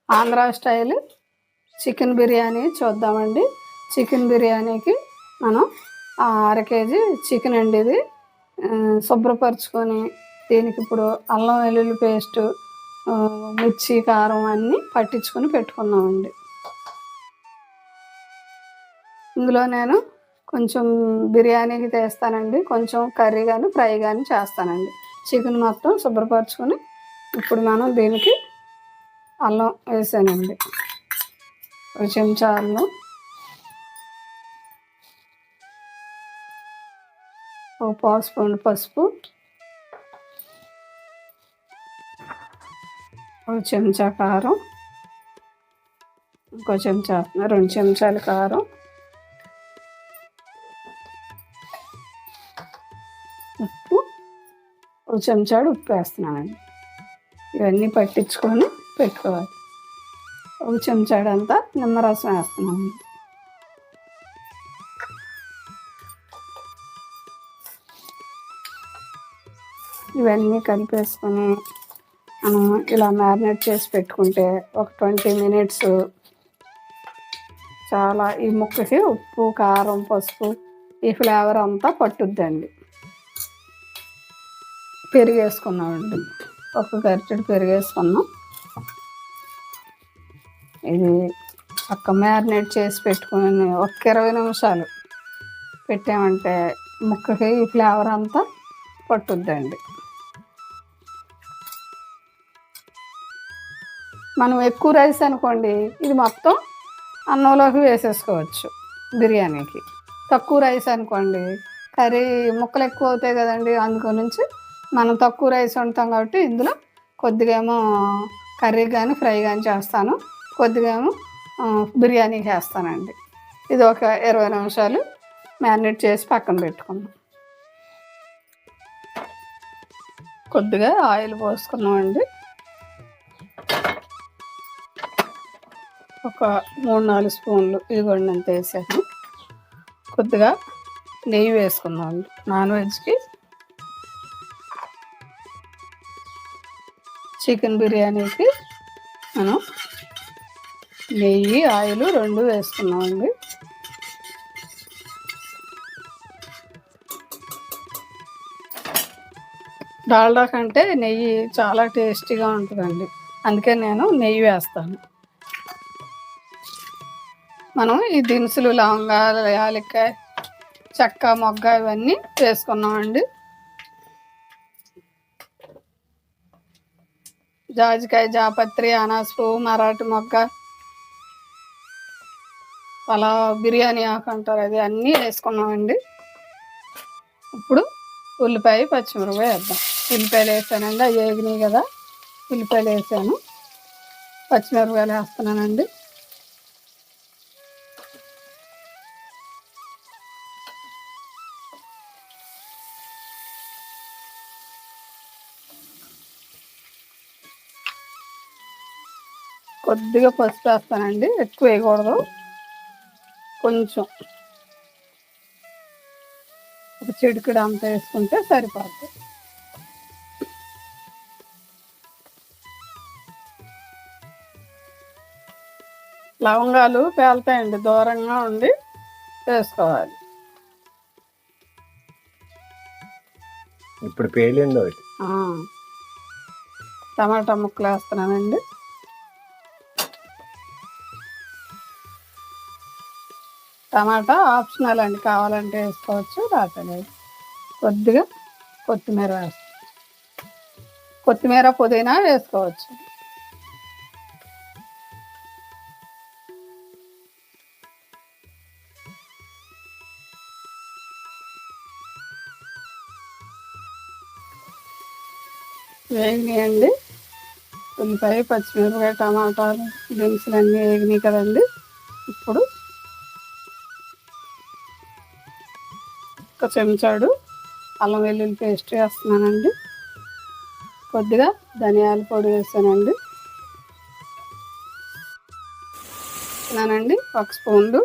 Andhra style chicken biryani చూద్దామండి. Chicken బిర్యానీకి మనం 1/2 కేజీ చికెన్ అండి. ఇది శుభ్రపరచుకొని దీనికి ఇప్పుడు అల్లం వెల్లుల్లి పేస్టు, మిర్చి, కారం అన్నీ పట్టించుకొని పెట్టుకున్నామండి. ఇందులో నేను కొంచెం బిర్యానీకి తీస్తానండి, కొంచెం కర్రీ కానీ ఫ్రై కానీ చేస్తానండి. చికెన్ మొత్తం శుభ్రపరచుకొని ఇప్పుడు మనం దీనికి అల్లం వేసానండి, 1 చెంచా అల్లం, 1/4 స్పూన్ పసుపు, 1 చెంచా కారం, ఇంకో చెంచా 2 చెంచాలు కారం, ఉప్పు, 1 చెంచాడు ఉప్పు వేస్తున్నానండి. ఇవన్నీ పట్టించుకొని పెట్టుకోవాలి. 1 చెంచాడంతా నిమ్మరసం వేస్తున్నాను. ఇవన్నీ కలిపేసుకొని మనం ఇలా మ్యారినేట్ చేసి పెట్టుకుంటే ఒక 20 మినిట్స్ చాలా ఈ ముక్కకి ఉప్పు, కారం, పసుపు ఈ ఫ్లేవర్ అంతా పట్టుద్దండి. పెరుగు వేసుకున్నామండి, ఒక గరిటెడు పెరుగు వేసుకున్నాం. ఇది పక్క మ్యారినేట్ చేసి పెట్టుకుని ఒక 20 నిమిషాలు పెట్టామంటే ముక్కకి ఈ ఫ్లేవర్ అంతా పట్టుద్దండి. మనం ఎక్కువ రైస్ అనుకోండి, ఇది మొత్తం అన్నంలోకి వేసేసుకోవచ్చు బిర్యానీకి. తక్కువ రైస్ అనుకోండి, కర్రీ ముక్కలు ఎక్కువ అవుతాయి కదండి, అందుగురించి మనం తక్కువ రైస్ వండుతాం కాబట్టి ఇందులో కొద్దిగా ఏమో కర్రీ కానీ ఫ్రై కానీ చేస్తాను, కొద్దిగా ఏమో బిర్యానీకి వేస్తానండి. ఇది ఒక 20 నిమిషాలు మ్యారినేట్ చేసి పక్కన పెట్టుకున్నాం. కొద్దిగా ఆయిల్ పోసుకున్నామండి, ఒక 3-4 స్పూన్లు ఇదిగోండి అంత వేసాను. కొద్దిగా నెయ్యి వేసుకున్నాం. నాన్ వెజ్కి చికెన్ బిర్యానీకి మనం నెయ్యి, ఆయిల్ 2 వేసుకున్నామండి. డాల్డా కంటే నెయ్యి చాలా టేస్టీగా ఉంటుందండి, అందుకే నేను నెయ్యి వేస్తాను. మనం ఈ దినుసులు లవంగాలు, యాలక్కాయ, చెక్క, మొగ్గ ఇవన్నీ వేసుకున్నామండి. జాజికాయ, జాపత్రి, అనాస పువ్వు, మరాఠీ మొగ్గ, అలా బిర్యానీ ఆకు అంటారు, అది అన్నీ వేసుకున్నామండి. ఇప్పుడు ఉల్లిపాయ, పచ్చిమిరపకాయ వేద్దాం. ఉల్లిపాయలు వేసానండి, అవి వేగినాయి కదా, ఉల్లిపాయలు వేసాను, పచ్చిమిరపకాయలు వేస్తున్నానండి. కొద్దిగా పసుపు వేస్తానండి, ఎక్కువ వేయకూడదు, కొంచెం ఒక చిటికెడు అంత వేసుకుంటే సరిపోతుంది. లవంగాలు పేలుతాయండి, దూరంగా ఉండి వేసుకోవాలి. ఇప్పుడు పేలింది ఒకటి. టమాటా ముక్కలు వేస్తున్నానండి. టమాటా ఆప్షనల్ అండి, కావాలంటే వేసుకోవచ్చు, రాలేదు. కొద్దిగా కొత్తిమీర వేస్తాం, కొత్తిమీర, పుదీనా వేసుకోవచ్చు. వేగినాయండి ఉల్లిపాయ, పచ్చిమిరపకాయ, టమాటాలు, దినుసులు అన్నీ వేగినాయి కదండి. ఇప్పుడు 1 చెంచాడు అల్లం వెల్లుల్లి పేస్ట్ వేస్తున్నానండి. కొద్దిగా ధనియాల పొడి వేసానండి. 1 స్పూన్లు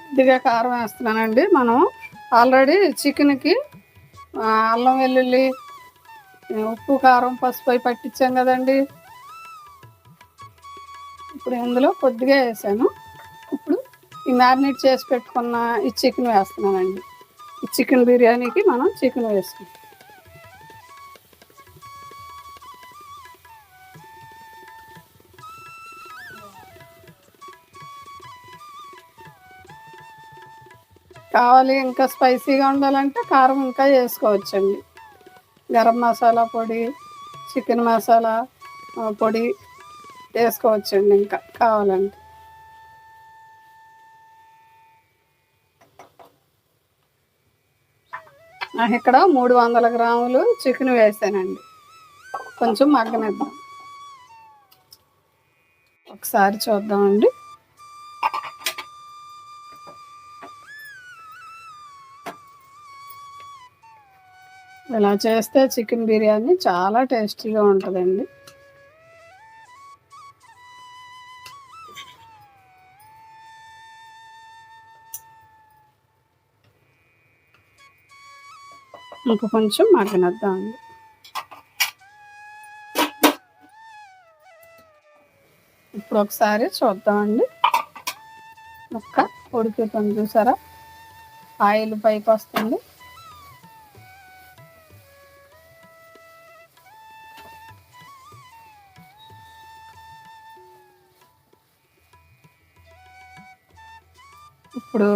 కొద్దిగా కారం వేస్తున్నానండి. మనం ఆల్రెడీ చికెన్కి అల్లం వెల్లుల్లి ఉప్పు కారం పసుపు అవి పట్టించాం కదండి. ఇప్పుడు ఇందులో కొద్దిగా వేసాను. ఇప్పుడు ఈ మ్యారినేట్ చేసి పెట్టుకున్న ఈ చికెన్ వేస్తున్నానండి. ఈ చికెన్ బిర్యానీకి మనం చికెన్ వేసుకుంటాం. కావాలి ఇంకా స్పైసీగా ఉండాలంటే కారం ఇంకా వేసుకోవచ్చండి. గరం మసాలా పొడి, చికెన్ మసాలా పొడి వేసుకోవచ్చండి ఇంకా కావాలంటే. నాకు ఇక్కడ 300 గ్రాములు చికెన్ వేసానండి. కొంచెం మగ్గనిద్దాం. ఒకసారి చూద్దామండి. ఇలా చేస్తే చికెన్ బిర్యానీ చాలా టేస్టీగా ఉంటుందండి. ఇంకా కొంచెం మగ్గనిద్దామండి. ఇప్పుడు ఒకసారి చూద్దామండి. ముక్క ఉడికిపోతుంది చూసారా, ఆయిల్ పైకి వస్తుంది. ఇప్పుడు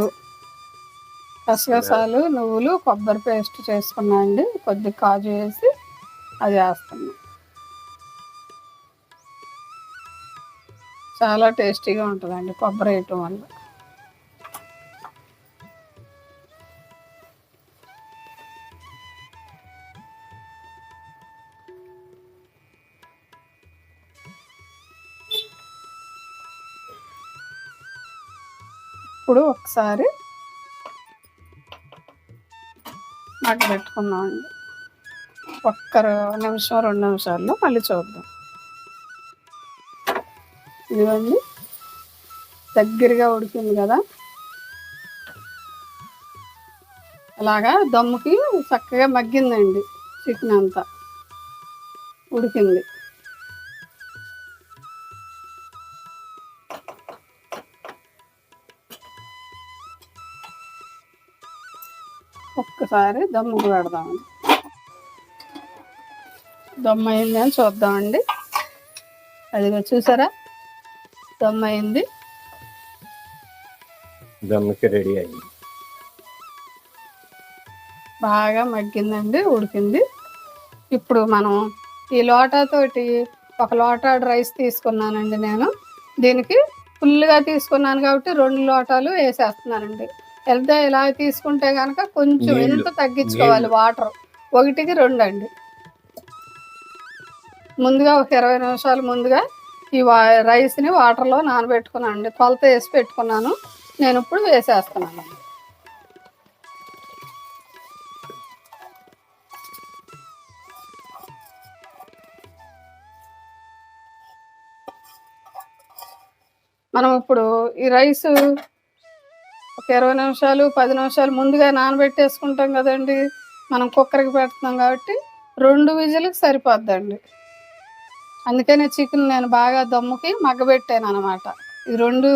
గసగసాలు, నువ్వులు, కొబ్బరి పేస్ట్ చేసుకున్నా అండి. కొద్ది కాజు వేసి అది వేస్తున్నాం. చాలా టేస్టీగా ఉంటుందండి కొబ్బరి వేయటం వల్ల. ఇప్పుడు ఒకసారి మగ్గబెట్టుకుందామండి. ఒక్క నిమిషం 2 నిమిషాల్లో మళ్ళీ చూద్దాం. ఇదిగోండి దగ్గరగా ఉడికింది కదా. అలాగా దమ్ముకి చక్కగా మగ్గిందండి. చికెన్ అంతా ఉడికింది. ఒక్కసారి దమ్ముకు పెడదామండి. దమ్ అయిందని చూద్దామండి. అదిగో చూసారా, దమ్ అయింది. దమ్ముకి రెడీ అయింది. బాగా మగ్గిందండి, ఉడికింది. ఇప్పుడు మనం ఈ లోటాతోటి 1 లోటా రైస్ తీసుకున్నానండి నేను. దీనికి ఫుల్గా తీసుకున్నాను కాబట్టి 2 లోటాలు వేసేస్తున్నానండి. వెళ్తే ఇలా తీసుకుంటే కనుక కొంచెం ఎంత తగ్గించుకోవాలి వాటర్. 1కి 2 అండి. ముందుగా ఒక 20 నిమిషాలు ముందుగా ఈ రైస్ని వాటర్లో నానబెట్టుకున్నానండి. కొలత వేసి పెట్టుకున్నాను. నేను ఇప్పుడు వేసేస్తున్నాను. మనం ఇప్పుడు ఈ రైస్ ఒక 20 నిమిషాలు 10 నిమిషాలు ముందుగా నానబెట్టేసుకుంటాం కదండి. మనం కుక్కర్కి పెడుతున్నాం కాబట్టి 2 విజిల్కి సరిపోద్దండి. అందుకనే చికెన్ నేను బాగా దమ్ముకి మగ్గబెట్టాను అనమాట. ఈ 2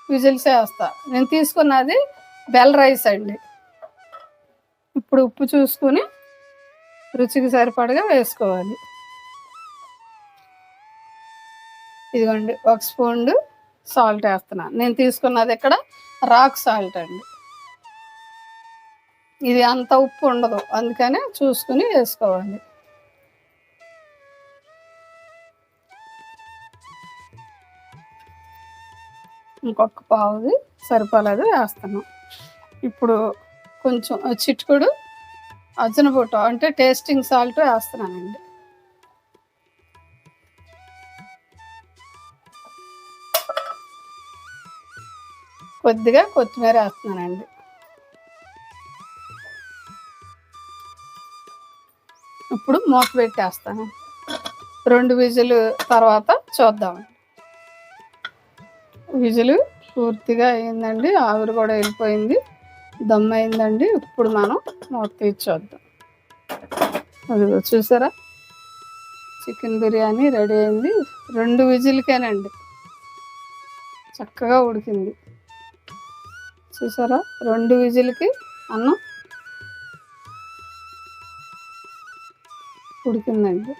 విజిల్సే వేస్తా. నేను తీసుకున్నది బెల్ రైస్ అండి. ఇప్పుడు ఉప్పు చూసుకుని రుచికి సరిపడగా వేసుకోవాలి. ఇదిగోండి 1 స్పూన్ సాల్ట్ వేస్తున్నాను. నేను తీసుకున్నది ఇక్కడ రాక్ సాల్ట్ అండి. ఇది అంత ఉప్పు ఉండదు, అందుకనే చూసుకుని వేసుకోవాలి. ఇంకొక పావుది సరిపోలేదు వేస్తాను. ఇప్పుడు కొంచెం చిటికెడు అజనబొట్టు అంటే టేస్టింగ్ సాల్ట్ వేస్తున్నానండి. కొద్దిగా కొత్తిమీర వేస్తున్నానండి. ఇప్పుడు మూత పెట్టేస్తాను. 2 విజిల్ తర్వాత చూద్దాం. విజిల్ పూర్తిగా అయిందండి, ఆవిరి కూడా వెళ్ళిపోయింది, దమ్ అయిందండి. ఇప్పుడు మనం మూత తీసి చూద్దాం. అదిగో చూసారా, చికెన్ బిర్యానీ రెడీ అయింది. 2 విజిల్కేనండి చక్కగా ఉడికింది. చూసారా, 2 విజిల్కి అన్నం ఉడికిందండి.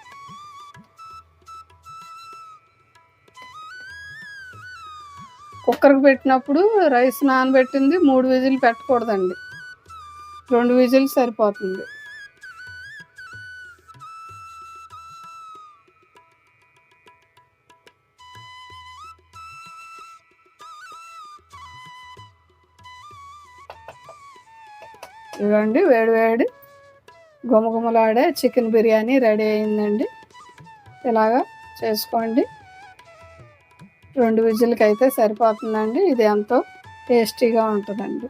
కుక్కర్కి పెట్టినప్పుడు రైస్ నానబెట్టింది 3 విజిల్ పెట్టకూడదండి, 2 విజిల్ సరిపోతుంది. ఇవ్వండి, వేడి గుమగుమలాడే చికెన్ బిర్యానీ రెడీ అయిందండి. ఇలాగా చేసుకోండి, 2 విజిల్కి అయితే సరిపోతుందండి. ఇది ఎంతో టేస్టీగా ఉంటుందండి.